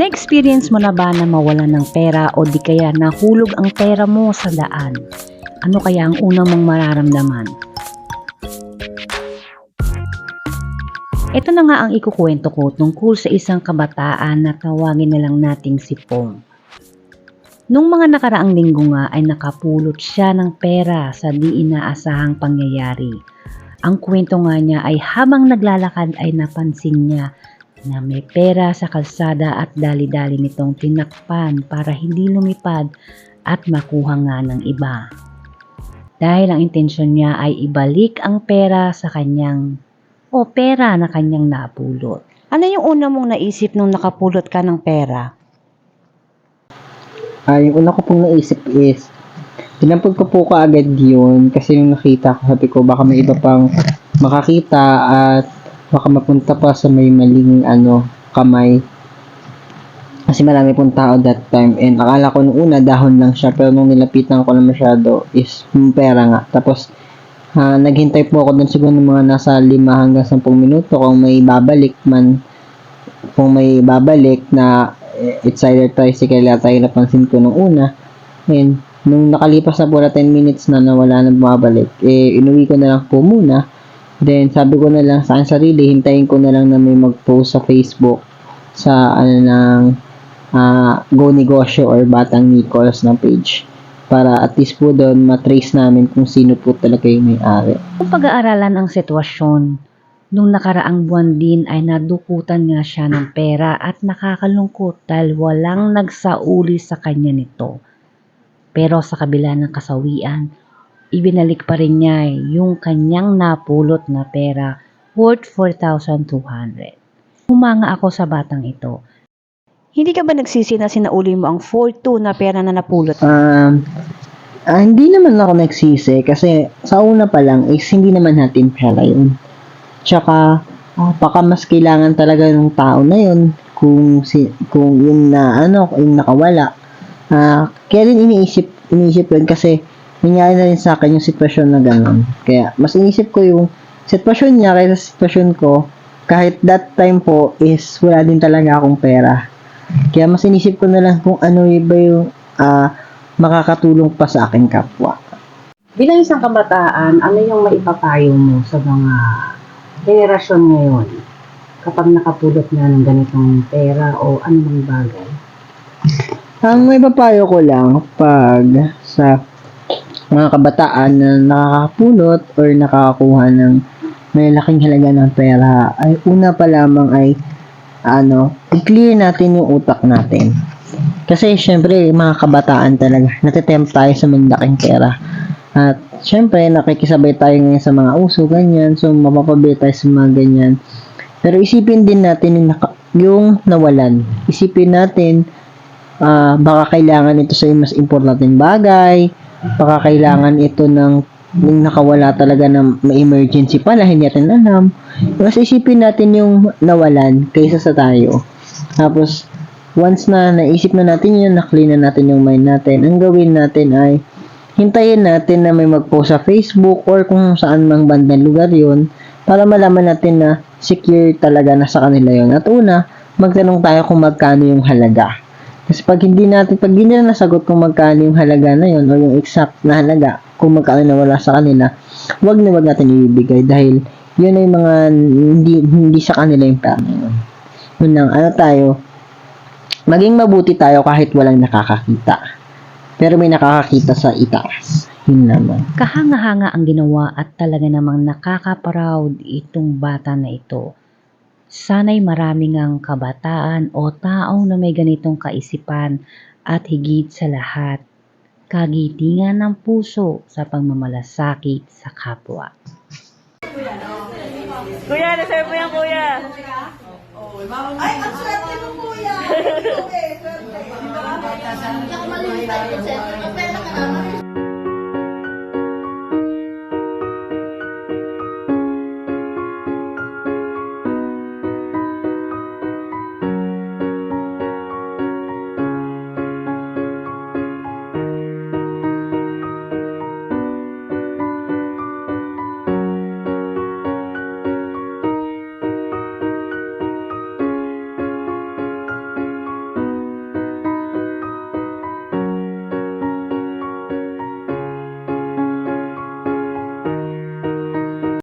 Na-experience mo na ba na mawalan ng pera o di kaya nahulog ang pera mo sa daan? Ano kaya ang unang mong mararamdaman? Ito na nga ang ikukwento ko tungkol sa isang kabataan na tawagin na lang nating si Pong. Nung mga nakaraang linggo nga ay nakapulot siya ng pera sa di inaasahang pangyayari. Ang kwento nga niya ay habang naglalakad ay napansin niya na may pera sa kalsada at dali-dali nitong tinakpan para hindi lumipad at makuha nga ng iba. Dahil ang intensyon niya ay ibalik ang pera sa kanyang pera na kanyang napulot. Ano yung una mong naisip nung nakapulot ka ng pera? Yung una ko pong naisip is, tinampod ko po kaagad yun kasi nung nakita ko, sabi ko baka may iba pang makakita at baka mapunta pa sa may maling kamay. Kasi marami pong tao that time and akala ko nung una dahon lang siya pero nung nilapitan ko na masyado is pera nga. Tapos naghintay po ako dun siguro ng mga nasa 5 hanggang 10 minuto kung may babalik na it's either tricycle at tayo napansin ko nung una. And nung nakalipas na po na 10 minutes na nawala na bumabalik, inuwi ko na lang po muna. Then sabi ko na lang sa akin sarili, hintayin ko na lang na may mag-post sa Facebook sa Go Negosyo or Batang Nichols na page. Para at least po doon matrace namin kung sino po talaga yung may-ari. Kung pag-aaralan ang sitwasyon, nung nakaraang buwan din ay nadukutan nga siya ng pera at nakakalungkot dahil walang nagsauli sa kanya nito. Pero sa kabila ng kasawian, ibinalik pa rin niya yung kanyang napulot na pera worth 4,200. Humanga ako sa batang ito. Hindi ka ba nagsisi na sinauli mo ang 4,200 na pera na napulot? Hindi naman ako nagsisi kasi sa una pa lang is hindi naman natin pera yun. Tsaka, baka mas kailangan talaga ng tao na yun kung yung yung nakawala. Kaya din iniisip yun kasi nangyari na rin sa akin yung sitwasyon na gano'n. Kaya, mas inisip ko yung sitwasyon niya kaysa sitwasyon ko kahit that time po is wala din talaga akong pera. Kaya mas inisip ko na lang kung ano ba yung makakatulong pa sa aking kapwa. Bilang isang kabataan, ano yung maipapayo mo sa mga henerasyon ngayon kapag nakapulot na ng ganitong pera o anumang bagay? Ang may papayo ko lang pag sa mga kabataan na nakakapulot or nakakakuha ng malaking halaga ng pera ay una pa lamang ay i-clear natin yung utak natin. Kasi syempre mga kabataan talaga natitempt tayo sa malaking pera. At syempre, nakikisabay tayo ngayon sa mga uso, ganyan. So, mapapabili tayo sa mga ganyan. Pero isipin din natin yung nawalan. Isipin natin, baka kailangan ito sa mas importanteng bagay. Baka kailangan ito ng nakawala talaga ng may emergency pala, hindi natin alam. Mas isipin natin yung nawalan kaysa sa tayo. Tapos, once na naisip na natin yun, na-clean na natin yung mind natin, ang gawin natin ay hintayin natin na may mag-post sa Facebook or kung saan mang bandang lugar yun para malaman natin na secure talaga na sa kanila yun. At una, magtanong tayo kung magkano yung halaga. Kasi pag hindi na nasagot kung magkano yung halaga na yun o yung exact na halaga kung magkano na wala sa kanila, wag natin ibibigay dahil yun ay mga hindi sa kanila yung pera yun. Yun lang, maging mabuti tayo kahit walang nakakakita. Pero may nakakakita sa itaas. Yun naman. Kahanga-hanga ang ginawa at talaga namang nakaka-proud itong bata na ito. Sana'y maraming ang kabataan o taong na may ganitong kaisipan at higit sa lahat, kagitingan ng puso sa pagmamalasakit sa kapwa. Kuya, deserve mo yan, kuya. Ay, ang swerte mo, kuya. Okay, swerte. Hindi ka malilitan yung swerte mo, pero